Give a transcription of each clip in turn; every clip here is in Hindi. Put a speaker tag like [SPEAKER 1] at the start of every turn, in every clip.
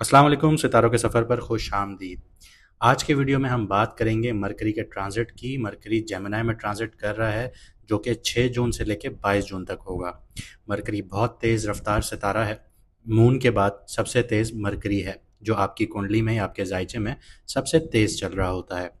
[SPEAKER 1] अस्सलाम वालेकुम, सितारों के सफ़र पर खुश आमदीद। आज के वीडियो में हम बात करेंगे मरकरी के ट्रांजिट की। मरकरी जेमिनी में ट्रांजिट कर रहा है जो कि 6 जून से लेकर 22 जून तक होगा। मरकरी बहुत तेज़ रफ्तार सितारा है। मून के बाद सबसे तेज़ मरकरी है जो आपकी कुंडली में या आपके जायचे में सबसे तेज़ चल रहा होता है।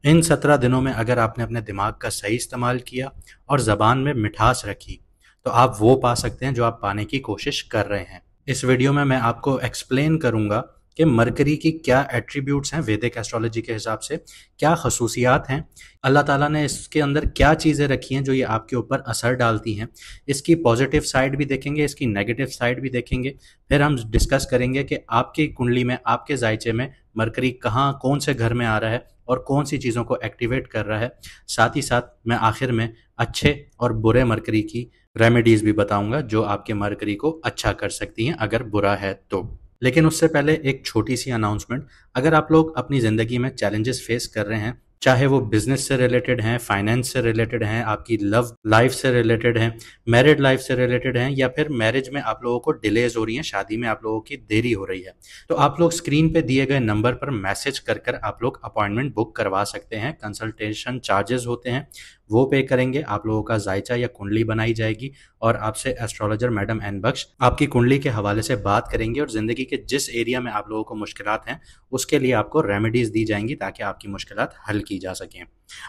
[SPEAKER 1] इन 17 दिनों में अगर आपने अपने दिमाग का सही इस्तेमाल किया और ज़बान में मिठास रखी तो आप वो पा सकते हैं जो आप पाने की कोशिश कर रहे हैं। इस वीडियो में मैं आपको एक्सप्लेन करूंगा कि मरकरी की क्या एट्रीब्यूट्स हैं वैदिक एस्ट्रोलॉजी के हिसाब से, क्या खसूसियात हैं, अल्लाह ताला ने इसके अंदर क्या चीज़ें रखी हैं जो ये आपके ऊपर असर डालती हैं। इसकी पॉजिटिव साइड भी देखेंगे, इसकी नेगेटिव साइड भी देखेंगे। फिर हम डिस्कस करेंगे कि आपकी कुंडली में, आपके जायचे में मरकरी कहाँ, कौन से घर में आ रहा है और कौन सी चीज़ों को एक्टिवेट कर रहा है। साथ ही साथ मैं आखिर में अच्छे और बुरे मरकरी की रेमेडीज़ भी बताऊंगा जो आपके मरकरी को अच्छा कर सकती हैं अगर बुरा है तो। लेकिन उससे पहले एक छोटी सी अनाउंसमेंट। अगर आप लोग अपनी ज़िंदगी में चैलेंजेस फेस कर रहे हैं, चाहे वो बिजनेस से रिलेटेड हैं, फाइनेंस से रिलेटेड हैं, आपकी लव लाइफ से रिलेटेड हैं, मैरिड लाइफ से रिलेटेड हैं, या फिर मैरिज में आप लोगों को डिलेज हो रही हैं, शादी में आप लोगों की देरी हो रही है, तो आप लोग स्क्रीन पे दिए गए नंबर पर मैसेज कर आप लोग अपॉइंटमेंट बुक करवा सकते हैं। कंसल्टेशन चार्जेस होते हैं, वो पे करेंगे, आप लोगों का जायचा या कुंडली बनाई जाएगी और आपसे एस्ट्रोलॉजर मैडम एन बख्श आपकी कुंडली के हवाले से बात करेंगे और ज़िंदगी के जिस एरिया में आप लोगों को मुश्किलात हैं उसके लिए आपको रेमेडीज़ दी जाएंगी ताकि आपकी मुश्किलात हल की जा सकें।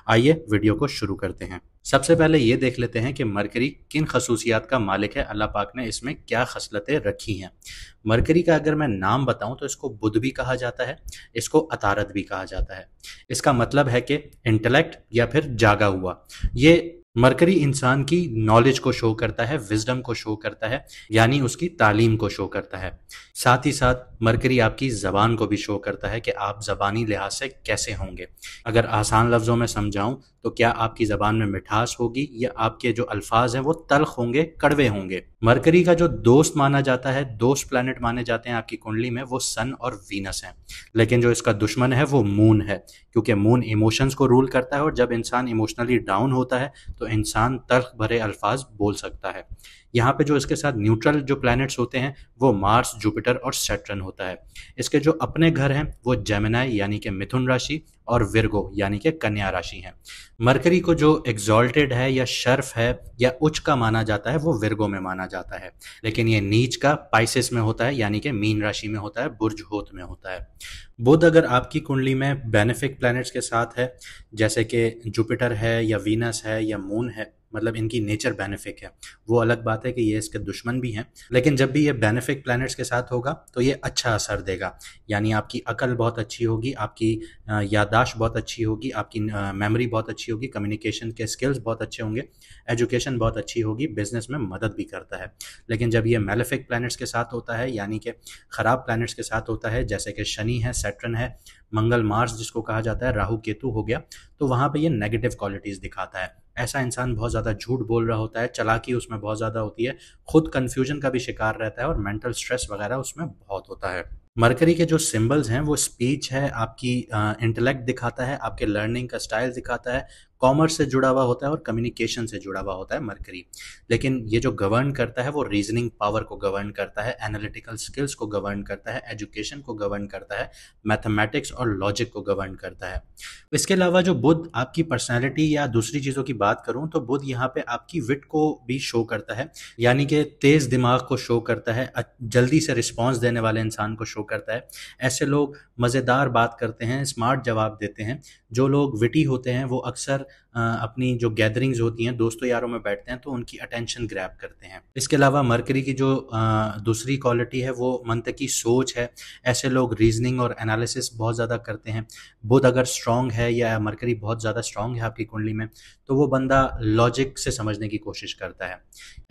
[SPEAKER 1] आइए वीडियो को शुरू करते हैं। सबसे पहले ये देख लेते हैं कि मरकरी किन खसूसियात का मालिक है, अल्लाह पाक ने इसमें क्या खसलतें रखी हैं। मरकरी का अगर मैं नाम बताऊं तो इसको बुध भी कहा जाता है, इसको अतारत भी कहा जाता है। इसका मतलब है कि इंटेलेक्ट या फिर जागा हुआ। ये मरकरी इंसान की नॉलेज को शो करता है, विजडम को शो करता है, यानी उसकी तालीम को शो करता है। साथ ही साथ मरकरी आपकी ज़बान को भी शो करता है कि आप ज़बानी लिहाज से कैसे होंगे। अगर आसान लफ्ज़ों में समझाऊं तो क्या आपकी ज़बान में मिठास होगी या आपके जो अल्फाज हैं वो तल्ख होंगे, कड़वे होंगे। मरकरी का जो दोस्त माना जाता है, दोस्त प्लैनेट माने जाते हैं आपकी कुंडली में, वो सन और वीनस हैं। लेकिन जो इसका दुश्मन है वो मून है, क्योंकि मून इमोशंस को रूल करता है और जब इंसान इमोशनली डाउन होता है तो इंसान तल्ख भरे अल्फाज बोल सकता है। यहाँ पे जो इसके साथ न्यूट्रल जो प्लैनेट्स होते हैं वो मार्स, जुपिटर और सैटर्न होता है। इसके जो अपने घर हैं वो जेमिनी यानी कि मिथुन राशि और विर्गो यानी कि कन्या राशि हैं। मरकरी को जो एग्जॉल्टेड है या शर्फ है या उच्च का माना जाता है वो विर्गो में माना जाता है, लेकिन ये नीच का पाइसेस में होता है यानी कि मीन राशि में होता है, बुर्ज होत में होता है। बुध अगर आपकी कुंडली में बेनिफिक प्लैनेट्स के साथ है, जैसे कि जुपिटर है या वीनस है या मून है, मतलब इनकी नेचर बेनिफिक है, वो अलग बात है कि ये इसके दुश्मन भी हैं। लेकिन जब भी ये बेनिफिक प्लैनेट्स के साथ होगा तो ये अच्छा असर देगा, यानी आपकी अकल बहुत अच्छी होगी, आपकी याददाश्त बहुत अच्छी होगी, आपकी मेमोरी बहुत अच्छी होगी, कम्युनिकेशन के स्किल्स बहुत अच्छे होंगे, एजुकेशन बहुत अच्छी होगी, बिजनेस में मदद भी करता है। लेकिन जब ये मेलेफिक प्लैनेट्स के साथ होता है, यानी कि ख़राब प्लैनेट्स के साथ होता है, जैसे कि शनि है, सैटर्न है, मंगल मार्स जिसको कहा जाता है, राहु केतु हो गया, तो वहाँ पे ये नेगेटिव क्वालिटीज़ दिखाता है। ऐसा इंसान बहुत ज़्यादा झूठ बोल रहा होता है, चालाकी उसमें बहुत ज़्यादा होती है, खुद कन्फ्यूजन का भी शिकार रहता है और मेंटल स्ट्रेस वगैरह उसमें बहुत होता है। मरकरी के जो सिंबल्स हैं वो स्पीच है, आपकी इंटेलेक्ट दिखाता है, आपके लर्निंग का स्टाइल दिखाता है, कॉमर्स से जुड़ा हुआ होता है और कम्युनिकेशन से जुड़ा हुआ होता है मरकरी। लेकिन ये जो गवर्न करता है वो रीजनिंग पावर को गवर्न करता है, एनालिटिकल स्किल्स को गवर्न करता है, एजुकेशन को गवर्न करता है, मैथमेटिक्स और लॉजिक को गवर्न करता है। इसके अलावा जो बुध आपकी पर्सनैलिटी या दूसरी चीज़ों की बात करूँ तो बुध यहाँ पे आपकी विट को भी शो करता है, यानी कि तेज़ दिमाग को शो करता है, जल्दी से रिस्पॉन्स देने वाले इंसान को शो करता है। ऐसे लोग मज़ेदार बात करते हैं, स्मार्ट जवाब देते हैं। जो लोग विटी होते हैं वो अक्सर अपनी जो गैदरिंग्स होती हैं, दोस्तों यारों में बैठते हैं तो उनकी अटेंशन ग्रैब करते हैं। इसके अलावा मरकरी की जो दूसरी क्वालिटी है वो मंतकी सोच है। ऐसे लोग रीजनिंग और एनालिसिस बहुत ज़्यादा करते हैं। बुध अगर स्ट्रांग है या मरकरी बहुत ज़्यादा स्ट्रांग है आपकी कुंडली में तो वो बंदा लॉजिक से समझने की कोशिश करता है।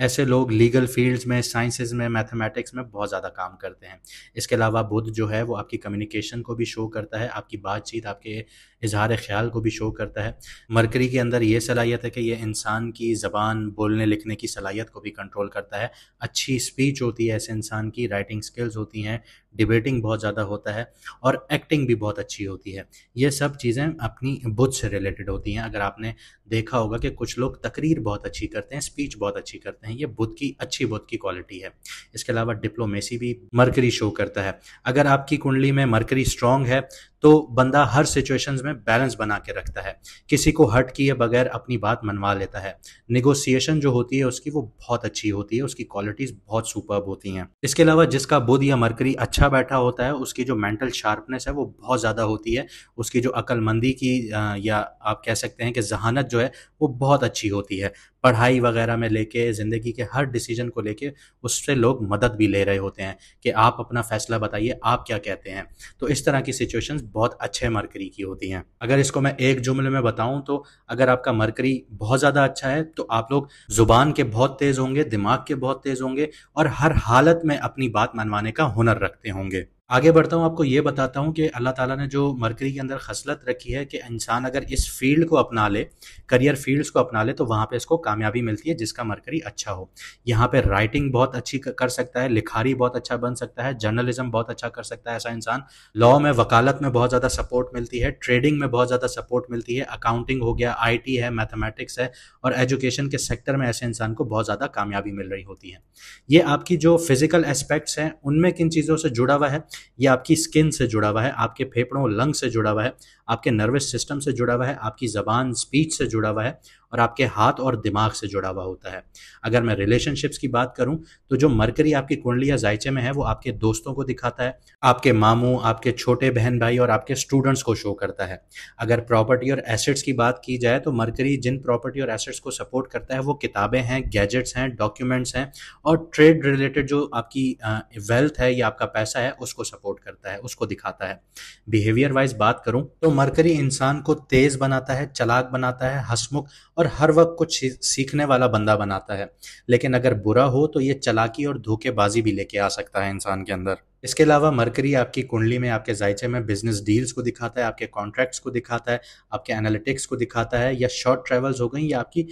[SPEAKER 1] ऐसे लोग लीगल फील्ड्स में, साइंसेज में, मैथमेटिक्स में बहुत ज़्यादा काम करते हैं। इसके अलावा बुध जो है वो आपकी कम्युनिकेशन को भी शो करता है, आपकी बातचीत, आपके इजहार ख्याल को भी शो करता है। मरकरी के अंदर ये सलाहियत है कि ये इंसान की ज़बान, बोलने लिखने की सलाहियत को भी कंट्रोल करता है। अच्छी स्पीच होती है ऐसे इंसान की, राइटिंग स्किल्स होती हैं, डिबेटिंग बहुत ज़्यादा होता है और एक्टिंग भी बहुत अच्छी होती है। ये सब चीज़ें अपनी बुध से रिलेटेड होती हैं। अगर आपने देखा होगा कि कुछ लोग तकरीर बहुत अच्छी करते हैं, स्पीच बहुत अच्छी करते हैं, ये बुध की क्वालिटी है। इसके अलावा डिप्लोमेसी भी मरकरी शो करता है। अगर आपकी कुंडली में मरकरी स्ट्रांग है तो बंदा हर सिचुएशंस में बैलेंस बना के रखता है, किसी को हर्ट किए बगैर अपनी बात मनवा लेता है। निगोसिएशन जो होती है उसकी वो बहुत अच्छी होती है, उसकी क्वालिटीज बहुत सुपर्ब होती हैं। इसके अलावा जिसका बुध या मरकरी अच्छा बैठा होता है उसकी जो मेंटल शार्पनेस है वो बहुत ज़्यादा होती है, उसकी जो अक्लमंदी की या आप कह सकते हैं कि जहानत जो है वो बहुत अच्छी होती है। पढ़ाई वगैरह में लेके ज़िंदगी के हर डिसीजन को लेके उससे लोग मदद भी ले रहे होते हैं कि आप अपना फैसला बताइए, आप क्या कहते हैं। तो इस तरह की सिचुएशंस बहुत अच्छे मरकरी की होती हैं। अगर इसको मैं एक जुमले में बताऊं तो अगर आपका मरकरी बहुत ज़्यादा अच्छा है तो आप लोग जुबान के बहुत तेज़ होंगे, दिमाग के बहुत तेज़ होंगे और हर हालत में अपनी बात मनवाने का हुनर रखते होंगे। आगे बढ़ता हूँ, आपको ये बताता हूँ कि अल्लाह ताला ने जो मरकरी के अंदर खसलत रखी है कि इंसान अगर इस फील्ड को अपना ले, करियर फील्ड्स को अपना ले, तो वहाँ पे इसको कामयाबी मिलती है जिसका मरकरी अच्छा हो। यहाँ पे राइटिंग बहुत अच्छी कर सकता है, लिखारी बहुत अच्छा बन सकता है, जर्नलिज्म बहुत अच्छा कर सकता है ऐसा इंसान। लॉ में, वकालत में बहुत ज़्यादा सपोर्ट मिलती है, ट्रेडिंग में बहुत ज़्यादा सपोर्ट मिलती है, अकाउंटिंग हो गया, IT है, मैथमेटिक्स है और एजुकेशन के सेक्टर में ऐसे इंसान को बहुत ज़्यादा कामयाबी मिल रही होती है। ये आपकी जो फिजिकल एस्पेक्ट्स हैं उनमें किन चीज़ों से जुड़ा हुआ है, ये आपकी स्किन से जुड़ा हुआ है, आपके फेफड़ों लंग से जुड़ा हुआ है, आपके नर्वस सिस्टम से जुड़ा हुआ है, आपकी ज़बान स्पीच से जुड़ा हुआ है और आपके हाथ और दिमाग से जुड़ा हुआ होता है। अगर मैं रिलेशनशिप्स की बात करूं तो जो मरकरी आपकी कुंडली या जायचे में है वो आपके दोस्तों को दिखाता है, आपके मामू, आपके छोटे बहन भाई और आपके स्टूडेंट्स को शो करता है। अगर प्रॉपर्टी और एसेट्स की बात की जाए तो मरकरी जिन प्रॉपर्टी और एसेट्स को सपोर्ट करता है वो किताबें हैं, गैजेट्स हैं, डॉक्यूमेंट्स हैं और ट्रेड रिलेटेड जो आपकी वेल्थ है या आपका पैसा है उसको सपोर्ट करता है, उसको दिखाता है। बिहेवियर वाइज बात करूं तो मरकरी इंसान को तेज बनाता है, चालाक बनाता है, हंसमुख और हर वक्त कुछ सीखने वाला बंदा बनाता है। लेकिन अगर बुरा हो तो ये चालाकी और धोखेबाजी भी लेके आ सकता है इंसान के अंदर। इसके अलावा मरकरी आपकी कुंडली में, आपके जायचे में बिजनेस डील्स को दिखाता है, आपके कॉन्ट्रैक्ट्स को दिखाता है, आपके एनालिटिक्स को दिखाता है, या शॉर्ट ट्रेवल्स हो गई या आपकी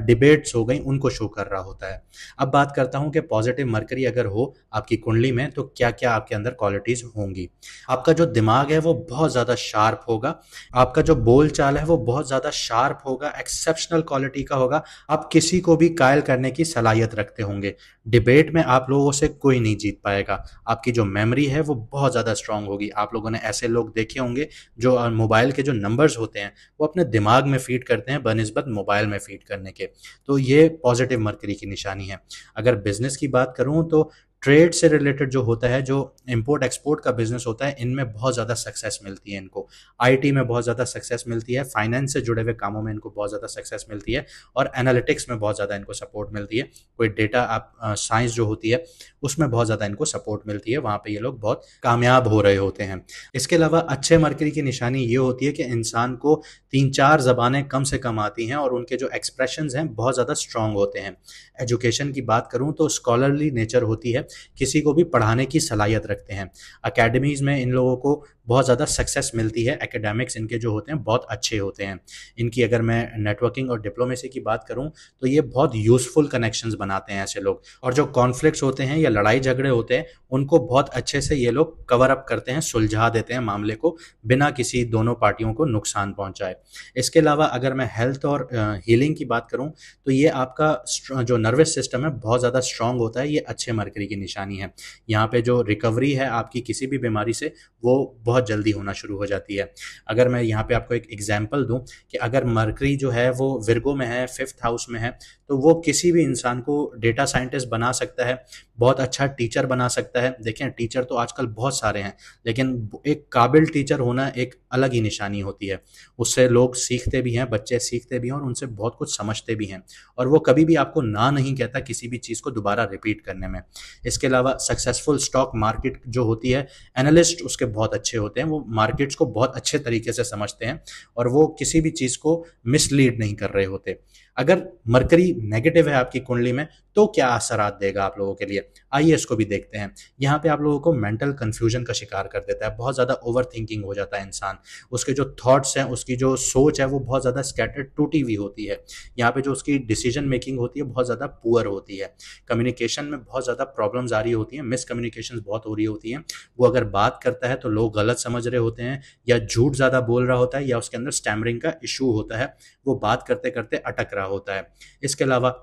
[SPEAKER 1] डिबेट्स हो गई उनको शो कर रहा होता है। अब बात करता हूं कि पॉजिटिव मरकरी अगर हो आपकी कुंडली में तो क्या क्या आपके अंदर क्वालिटीज होंगी। आपका जो दिमाग है वो बहुत ज़्यादा शार्प होगा, आपका जो बोल चाल है वो बहुत ज़्यादा शार्प होगा, एक्सेप्शनल क्वालिटी का होगा, आप किसी को भी कायल करने की सलाहियत रखते होंगे। डिबेट में आप लोगों से कोई नहीं जीत पाएगा। आपकी जो मेमोरी है वो बहुत ज़्यादा स्ट्रांग होगी। आप लोगों ने ऐसे लोग देखे होंगे जो मोबाइल के जो नंबर्स होते हैं वो अपने दिमाग में फीड करते हैं बनिस्बत मोबाइल में फीड करने के। तो ये पॉजिटिव मरकरी की निशानी है। अगर बिजनेस की बात करूं तो ट्रेड से रिलेटेड जो होता है, जो इंपोर्ट एक्सपोर्ट का बिजनेस होता है, इनमें बहुत ज़्यादा सक्सेस मिलती है इनको। IT में बहुत ज़्यादा सक्सेस मिलती है, फाइनेंस से जुड़े हुए कामों में इनको बहुत ज़्यादा सक्सेस मिलती है और एनालिटिक्स में बहुत ज़्यादा इनको सपोर्ट मिलती है। कोई डेटा आप साइंस जो होती है उसमें बहुत ज़्यादा इनको सपोर्ट मिलती है, वहाँ पे ये लोग बहुत कामयाब हो रहे होते हैं। इसके अलावा अच्छे मरकरी की निशानी ये होती है कि इंसान को 3-4 ज़बानें कम से कम आती हैं और उनके जो एक्सप्रेशंस हैं बहुत ज़्यादा स्ट्रांग होते हैं। एजुकेशन की बात करूँ तो स्कॉलरली नेचर होती है, किसी को भी पढ़ाने की सलाहियत रखते हैं। अकेडमीज में इन लोगों को बहुत ज़्यादा सक्सेस मिलती है, एकेडमिक्स इनके जो होते हैं बहुत अच्छे होते हैं। इनकी अगर मैं नेटवर्किंग और डिप्लोमेसी की बात करूं तो ये बहुत यूज़फुल कनेक्शंस बनाते हैं ऐसे लोग, और जो कॉन्फ्लिक्ट्स होते हैं या लड़ाई झगड़े होते हैं उनको बहुत अच्छे से ये लोग कवर अप करते हैं, सुलझा देते हैं मामले को बिना किसी दोनों पार्टियों को नुकसान पहुंचाए। इसके अलावा अगर मैं हेल्थ और हीलिंग की बात करूं तो ये आपका जो नर्वस सिस्टम है बहुत ज़्यादा स्ट्रांग होता है, ये अच्छे मरकरी की निशानी है। यहाँ पे जो रिकवरी है आपकी किसी भी बीमारी से वो बहुत जल्दी होना शुरू हो जाती है। अगर मैं यहाँ पे आपको एक एग्जांपल दूं कि अगर मरकरी जो है वो विर्गो में है, 5th हाउस में है, तो वो किसी भी इंसान को डेटा साइंटिस्ट बना सकता है, बहुत अच्छा टीचर बना सकता है। देखें, टीचर तो आजकल बहुत सारे हैं, लेकिन एक काबिल टीचर होना एक अलग ही निशानी होती है। उससे लोग सीखते भी हैं, बच्चे सीखते भी हैं और उनसे बहुत कुछ समझते भी हैं, और वो कभी भी आपको ना नहीं कहता किसी भी चीज़ को दोबारा रिपीट करने में। इसके अलावा सक्सेसफुल स्टॉक मार्केट जो होती है, एनालिस्ट उसके बहुत अच्छे होते हैं, वो मार्केट्स को बहुत अच्छे तरीके से समझते हैं और वो किसी भी चीज़ को मिसलीड नहीं कर रहे होते। अगर मरकरी नेगेटिव है आपकी कुंडली में तो क्या असरात देगा आप लोगों के लिए, आइए इसको भी देखते हैं। यहाँ पे आप लोगों को मेंटल कंफ्यूजन का शिकार कर देता है, बहुत ज़्यादा ओवर थिंकिंग हो जाता है इंसान, उसके जो थॉट्स हैं, उसकी जो सोच है वो बहुत ज़्यादा स्कैटर्ड टूटी हुई होती है। यहाँ पे जो उसकी डिसीजन मेकिंग होती है बहुत ज़्यादा पुअर होती है, कम्युनिकेशन में बहुत ज़्यादा प्रॉब्लम्स आ रही होती हैं, मिसकम्युनिकेशन बहुत हो रही होती हैं। वो अगर बात करता है तो लोग गलत समझ रहे होते हैं, या झूठ ज़्यादा बोल रहा होता है, या उसके अंदर स्टैमरिंग का इशू होता है, वो बात करते करते अटक रहा होता है। इसके अलावा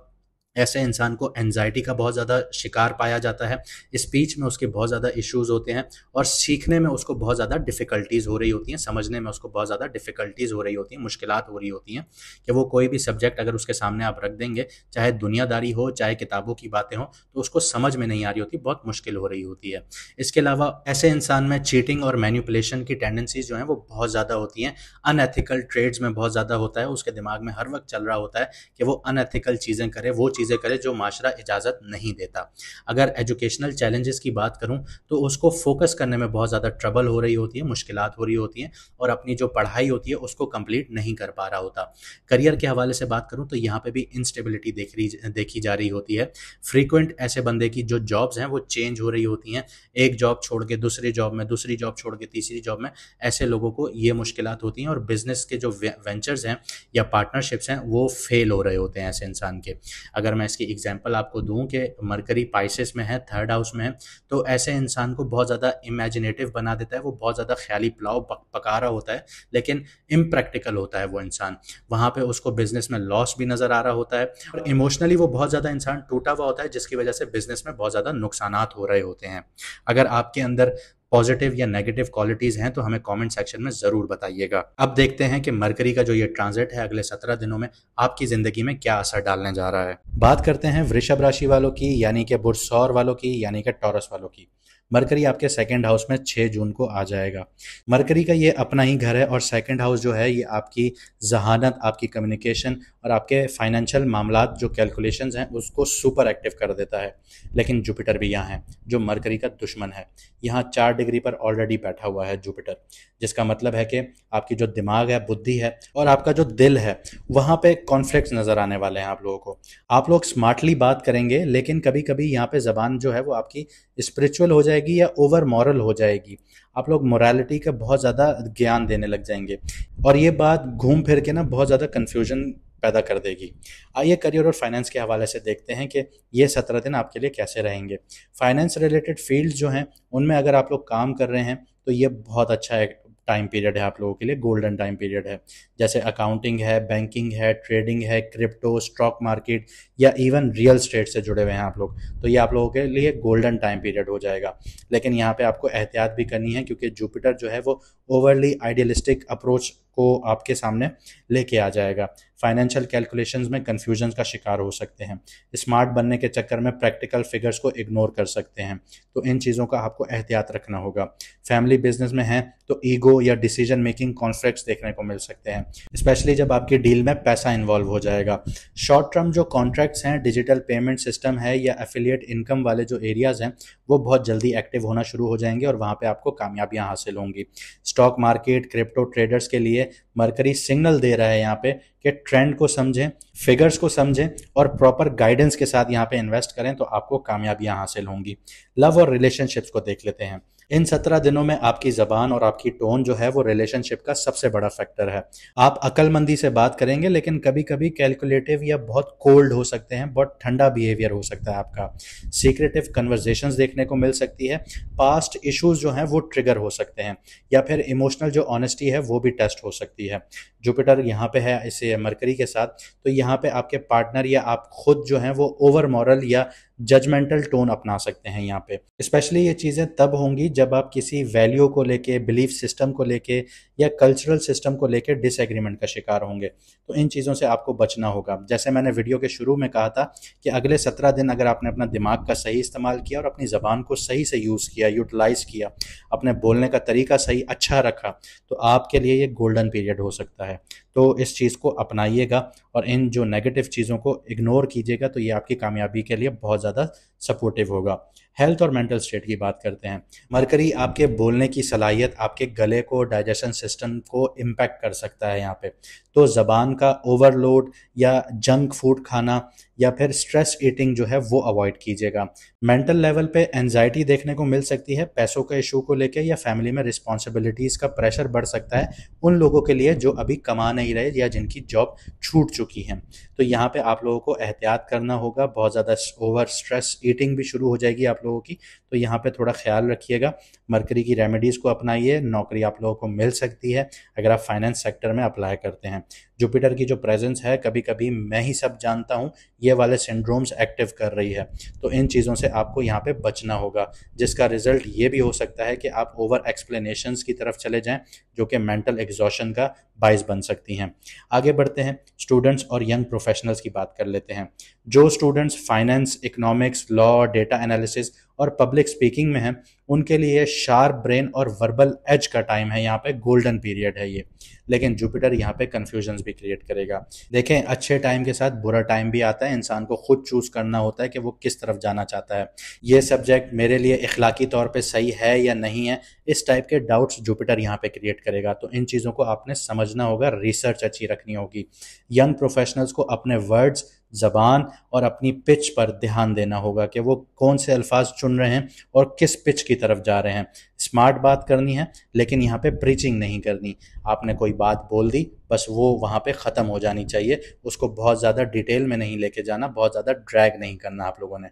[SPEAKER 1] ऐसे इंसान को एंजाइटी का बहुत ज़्यादा शिकार पाया जाता है, स्पीच में उसके बहुत ज़्यादा इश्यूज़ होते हैं, और सीखने में उसको बहुत ज़्यादा डिफ़िकल्टीज़ हो रही होती हैं, समझने में उसको बहुत ज़्यादा डिफ़िकल्टीज़ हो रही होती हैं, मुश्किलात हो रही होती हैं, कि वो कोई भी सब्जेक्ट अगर उसके सामने आप रख देंगे, चाहे दुनियादारी हो, चाहे किताबों की बातें हों, तो उसको समझ में नहीं आ रही होती, बहुत मुश्किल हो रही होती है। इसके अलावा ऐसे इंसान में चीटिंग और मैनिपुलेशन की टेंडेंसीज़ जो हैं वो बहुत ज़्यादा होती हैं, अनएथिकल ट्रेड्स में बहुत ज़्यादा होता है, उसके दिमाग में हर वक्त चल रहा होता है कि वो अनएथिकल चीज़ें करे, वो चीज़ें करे जो माशरा इजाज़त नहीं देता। अगर एजुकेशनल चैलेंजेस की बात करूं तो उसको फोकस करने में बहुत ज़्यादा ट्रबल हो रही होती है, मुश्किलात हो रही होती हैं, और अपनी जो पढ़ाई होती है उसको कंप्लीट नहीं कर पा रहा होता। करियर के हवाले से बात करूं तो यहाँ पे भी इंस्टेबिलिटी देखी जा रही होती है। फ्रीक्वेंट ऐसे बंदे की जो जॉब्स हैं वो चेंज हो रही होती हैं, एक जॉब छोड़ के दूसरी जॉब में, दूसरी जॉब छोड़ के तीसरी जॉब में, ऐसे लोगों को ये मुश्किलात होती हैं, और बिजनेस के जो वेंचर्स हैं या पार्टनरशिप्स हैं वो फेल हो रहे होते हैं ऐसे इंसान के। अगर मैं इसकी एग्जांपल आपको दूं कि मरकरी पाइसेस में है, थर्ड हाउस में है, तो ऐसे इंसान को बहुत ज़्यादा इमेजिनेटिव बना देता है, वो बहुत ज़्यादा ख्याली पुलाव पका रहा होता है, लेकिन इम्प्रैक्टिकल होता है वो इंसान। वहाँ पे उसको बिजनेस में लॉस भी नज़र आ रहा होता है, और इमोशनली वो बहुत ज़्यादा इंसान टूटा हुआ होता है, जिसकी वजह से बिजनेस में बहुत ज़्यादा नुकसानात हो रहे होते हैं। अगर आपके अंदर पॉजिटिव या नेगेटिव क्वालिटीज हैं तो हमें कमेंट सेक्शन में जरूर बताइएगा। अब देखते हैं कि मरकरी का जो ये ट्रांजिट है अगले 17 दिनों में आपकी जिंदगी में क्या असर डालने जा रहा है। बात करते हैं वृषभ राशि वालों की, यानी कि बुर्सौर वालों की, यानी कि टॉरस वालों की। मरकरी आपके सेकंड हाउस में 6 जून को आ जाएगा। मरकरी का ये अपना ही घर है, और सेकंड हाउस जो है ये आपकी जहानत, आपकी कम्युनिकेशन और आपके फाइनेंशियल मामलात जो कैलकुलेशंस हैं उसको सुपर एक्टिव कर देता है। लेकिन जुपिटर भी यहाँ है जो मरकरी का दुश्मन है। यहाँ 4 डिग्री पर ऑलरेडी बैठा हुआ है जुपिटर, जिसका मतलब है कि आपकी जो दिमाग है, बुद्धि है और आपका जो दिल है, वहाँ पे कॉन्फ्लिक्ट्स नज़र आने वाले हैं आप लोगों को। आप लोग स्मार्टली बात करेंगे, लेकिन कभी कभी यहाँ पे ज़बान जो है वो आपकी स्पिरिचुअल हो जाएगी या ओवर मॉरल हो जाएगी। आप लोग मोरालिटी का बहुत ज़्यादा ज्ञान देने लग जाएंगे, और ये बात घूम फिर के ना बहुत ज़्यादा कन्फ्यूजन पैदा कर देगी। आइए करियर और फाइनेंस के हवाले से देखते हैं कि ये 17 दिन आपके लिए कैसे रहेंगे। फाइनेंस रिलेटेड फील्ड जो हैं उनमें अगर आप लोग काम कर रहे हैं तो ये बहुत अच्छा टाइम पीरियड है आप लोगों के लिए, गोल्डन टाइम पीरियड है। जैसे अकाउंटिंग है, बैंकिंग है, ट्रेडिंग है, क्रिप्टो, स्टॉक मार्केट या इवन रियल स्टेट से जुड़े हुए हैं आप लोग, तो ये आप लोगों के लिए गोल्डन टाइम पीरियड हो जाएगा। लेकिन यहाँ पे आपको एहतियात भी करनी है, क्योंकि जुपिटर जो है वो ओवरली आइडियलिस्टिक अप्रोच को आपके सामने लेके आ जाएगा। फाइनेंशियल कैलकुलेशंस में कन्फ्यूजन का शिकार हो सकते हैं, स्मार्ट बनने के चक्कर में प्रैक्टिकल फिगर्स को इग्नोर कर सकते हैं, तो इन चीज़ों का आपको एहतियात रखना होगा। फैमिली बिजनेस में है तो ईगो या डिसीजन मेकिंग कॉन्फ्लिक्ट्स देखने को मिल सकते हैं, स्पेशली जब आपकी डील में पैसा इन्वॉल्व हो जाएगा। शॉर्ट टर्म जो कॉन्ट्रैक्ट्स हैं, डिजिटल पेमेंट सिस्टम है या एफिलिएट इनकम वाले जो एरियाज हैं वो बहुत जल्दी एक्टिव होना शुरू हो जाएंगे, और वहाँ पे आपको कामयाबियाँ हासिल होंगी। स्टॉक मार्केट, क्रिप्टो ट्रेडर्स के लिए मरकरी सिग्नल दे रहा है यहाँ पे कि ट्रेंड को समझें, फिगर्स को समझें और प्रॉपर गाइडेंस के साथ यहाँ पे इन्वेस्ट करें तो आपको कामयाबियां हासिल होंगी। लव और रिलेशनशिप्स को देख लेते हैं। इन 17 दिनों में आपकी ज़बान और आपकी टोन जो है वो रिलेशनशिप का सबसे बड़ा फैक्टर है। आप अक्लमंदी से बात करेंगे, लेकिन कभी कभी कैलकुलेटिव या बहुत कोल्ड हो सकते हैं, बहुत ठंडा बिहेवियर हो सकता है आपका। सीक्रेटिव कन्वर्जेशंस देखने को मिल सकती है, पास्ट इश्यूज जो हैं वो ट्रिगर हो सकते हैं, या फिर इमोशनल जो ऑनेस्टी है वो भी टेस्ट हो सकती है। जुपिटर यहाँ पे है इसे मरकरी के साथ, तो यहाँ पे आपके पार्टनर या आप खुद जो हैं वो ओवर मॉरल या जजमेंटल टोन अपना सकते हैं यहाँ पे। स्पेशली ये चीज़ें तब होंगी जब आप किसी वैल्यू को लेके, बिलीफ सिस्टम को लेके या कल्चरल सिस्टम को लेके डिसएग्रीमेंट का शिकार होंगे, तो इन चीज़ों से आपको बचना होगा। जैसे मैंने वीडियो के शुरू में कहा था कि अगले 17 दिन अगर आपने अपना दिमाग का सही इस्तेमाल किया और अपनी ज़बान को सही से यूज़ किया, यूटिलाइज़ किया, अपने बोलने का तरीका सही अच्छा रखा, तो आपके लिए ये गोल्डन पीरियड हो सकता है। तो इस चीज़ को अपनाइएगा और इन जो नेगेटिव चीज़ों को इग्नोर कीजिएगा, तो ये आपकी कामयाबी के लिए बहुत ज़्यादा सपोर्टिव होगा। हेल्थ और मेंटल स्टेट की बात करते हैं। मरकरी आपके बोलने की सलाहियत, आपके गले को, डाइजेशन सिस्टम को इम्पैक्ट कर सकता है यहाँ पे। तो ज़बान का ओवरलोड या जंक फूड खाना या फिर स्ट्रेस ईटिंग जो है वो अवॉइड कीजिएगा। मेंटल लेवल पे एंजाइटी देखने को मिल सकती है पैसों के इशू को लेके, या फैमिली में रिस्पॉन्सिबिलिटीज़ का प्रेशर बढ़ सकता है उन लोगों के लिए जो अभी कमा नहीं रहे या जिनकी जॉब छूट चुकी है। तो यहाँ पे आप लोगों को एहतियात करना होगा, बहुत ज़्यादा ओवर स्ट्रेस ईटिंग भी शुरू हो जाएगी आप लोगों की, तो यहाँ पे थोड़ा ख्याल रखिएगा। मरकरी की रेमेडीज़ को अपनाइए, नौकरी आप लोगों को मिल सकती है अगर आप फाइनेंस सेक्टर में अप्लाई करते हैं। जुपिटर की जो प्रेजेंस है, कभी कभी मैं ही सब जानता हूँ ये वाले सिंड्रोम्स एक्टिव कर रही है, तो इन चीज़ों से आपको यहाँ पे बचना होगा, जिसका रिजल्ट ये भी हो सकता है कि आप ओवर एक्सप्लेनेशंस की तरफ चले जाएं, जो कि मेंटल एग्जॉशन का बाइस बन सकती हैं। आगे बढ़ते हैं, स्टूडेंट्स और यंग प्रोफेशनल्स की बात कर लेते हैं। जो students finance, economics, law, data analysis और पब्लिक स्पीकिंग में हैं, उनके लिए शार्प ब्रेन और वर्बल एज का टाइम है, यहाँ पे गोल्डन पीरियड है ये। लेकिन जुपिटर यहाँ पे कन्फ्यूजन्स भी क्रिएट करेगा। देखें, अच्छे टाइम के साथ बुरा टाइम भी आता है, इंसान को खुद चूज करना होता है कि वो किस तरफ जाना चाहता है। ये सब्जेक्ट मेरे लिए इखलाकी तौर पे सही है या नहीं है, इस टाइप के डाउट्स जुपिटर यहाँ पे क्रिएट करेगा। तो इन चीज़ों को आपने समझना होगा, रिसर्च अच्छी रखनी होगी। यंग प्रोफेशनल्स को अपने वर्ड्स, ज़बान और अपनी पिच पर ध्यान देना होगा कि वो कौन से अल्फाज चुन रहे हैं और किस पिच की तरफ जा रहे हैं। स्मार्ट बात करनी है, लेकिन यहाँ पे प्रीचिंग नहीं करनी। आपने कोई बात बोल दी, बस वो वहाँ पे ख़त्म हो जानी चाहिए, उसको बहुत ज़्यादा डिटेल में नहीं लेके जाना, बहुत ज़्यादा ड्रैग नहीं करना आप लोगों ने।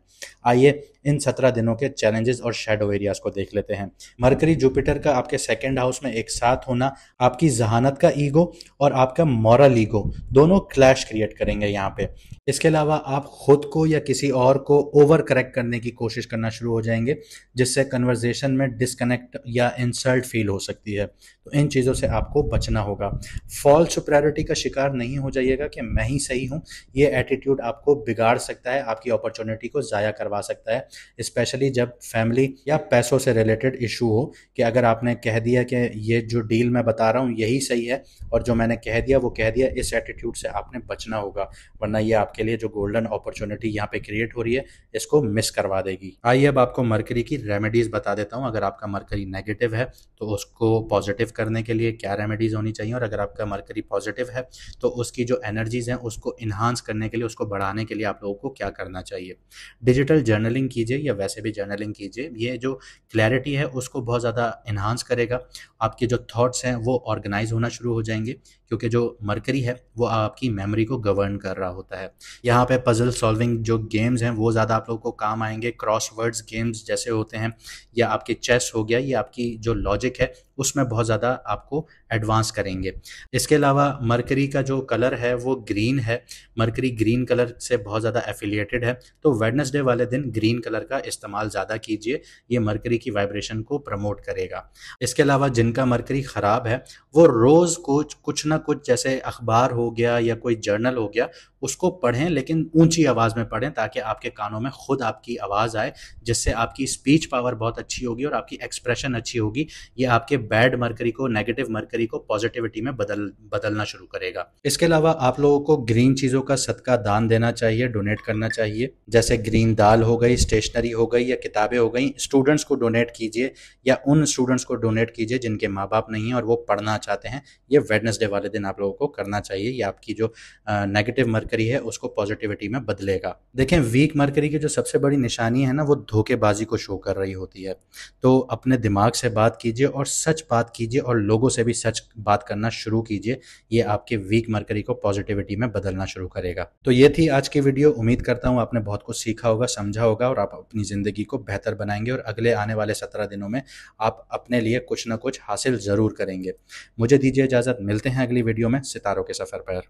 [SPEAKER 1] आइए इन 17 दिनों के चैलेंजेस और शेडो एरियाज़ को देख लेते हैं। मरकरी जुपिटर का आपके सेकेंड हाउस में एक साथ होना आपकी जहानत का ईगो और आपका मॉरल ईगो दोनों क्लैश क्रिएट करेंगे यहाँ पे। इसके अलावा आप खुद को या किसी और को ओवर करेक्ट करने की कोशिश करना शुरू हो जाएंगे, जिससे कन्वर्सेशन में डिस्कनेक्ट या इंसल्ट फील हो सकती है। तो इन चीज़ों से आपको बचना होगा। फॉल्स सुपैरिटी का शिकार नहीं हो जाइएगा कि मैं ही सही हूँ, ये एटीट्यूड आपको बिगाड़ सकता है, आपकी अपॉर्चुनिटी को ज़ाया करवा सकता है, स्पेशली जब फैमिली या पैसों से रिलेटेड इशू हो, कि अगर आपने कह दिया कि ये जो डील मैं बता रहा हूँ यही सही है और जो मैंने कह दिया वो कह दिया, इस एटीट्यूड से आपने बचना होगा, वरना ये आपके लिए जो गोल्डन अपॉर्चुनिटी यहाँ पे क्रिएट हो रही है इसको मिस करवा देगी। आइए अब आपको मरकरी की रेमेडीज बता देता हूँ। अगर आपका मरकरी नेगेटिव है तो उसको पॉजिटिव करने के लिए क्या रेमेडीज होनी चाहिए, और अगर आपका मरकरी पॉजिटिव है तो उसकी जो एनर्जीज हैं उसको इन्हांस करने के लिए, उसको बढ़ाने के लिए आप लोगों को क्या करना चाहिए। डिजिटल जर्नलिंग कीजिए या वैसे भी जर्नलिंग कीजिए, ये जो क्लैरिटी है उसको बहुत ज़्यादा इन्हांस करेगा। आपके जो थॉट्स हैं वो ऑर्गेनाइज होना शुरू हो जाएंगे, क्योंकि जो मरकरी है वो आपकी मेमोरी को गवर्न कर रहा होता है। यहाँ पे पजल सॉल्विंग जो गेम्स हैं वो ज़्यादा आप लोगों को काम आएंगे, क्रॉसवर्ड्स गेम्स जैसे होते हैं, या आपकी चेस हो गया, ये आपकी जो लॉजिक है उसमें बहुत ज़्यादा आपको एडवांस करेंगे। इसके अलावा मरकरी का जो कलर है वो ग्रीन है, मरकरी ग्रीन कलर से बहुत ज़्यादा एफिलिएटेड है, तो वेडनेसडे वाले दिन ग्रीन कलर का इस्तेमाल ज़्यादा कीजिए, ये मरकरी की वाइब्रेशन को प्रमोट करेगा। इसके अलावा जिनका मरकरी ख़राब है वो रोज़ कुछ ना कुछ, जैसे अखबार हो गया या कोई जर्नल हो गया, उसको पढ़ें, लेकिन ऊंची आवाज़ में पढ़ें ताकि आपके कानों में खुद आपकी आवाज़ आए, जिससे आपकी स्पीच पावर बहुत अच्छी होगी और आपकी एक्सप्रेशन अच्छी होगी। ये आपके बैड मरकरी को, नेगेटिव मरकरी को पॉजिटिविटी में बदलना शुरू करेगा। इसके अलावा आप लोगों को ग्रीन चीज़ों का सदका दान देना चाहिए, डोनेट करना चाहिए, जैसे ग्रीन दाल हो गई, स्टेशनरी हो गई या किताबें हो गई। स्टूडेंट्स को डोनेट कीजिए या उन स्टूडेंट्स को डोनेट कीजिए जिनके माँ बाप नहीं हैं और वो पढ़ना चाहते हैं। ये वेडनेसडे वाले दिन आप लोगों को करना चाहिए, ये आपकी जो नेगेटिव मरकरी है उसको पॉजिटिविटी में बदलेगा। देखें, वीक मरकरी की जो सबसे बड़ी निशानी है ना, वो धोखेबाजी को शो कर रही होती है। तो अपने दिमाग से बात कीजिए और सच बात कीजिए और लोगों से भी सच बात करना शुरू कीजिए, ये आपके वीक मरकरी को पॉजिटिविटी में बदलना शुरू करेगा। तो ये थी आज की वीडियो। उम्मीद करता हूँ आपने बहुत कुछ सीखा होगा, समझा होगा और आप अपनी ज़िंदगी को बेहतर बनाएंगे और अगले आने वाले 17 दिनों में आप अपने लिए कुछ ना कुछ हासिल ज़रूर करेंगे। मुझे दीजिए इजाज़त, मिलते हैं अगली वीडियो में सितारों के सफ़र पर।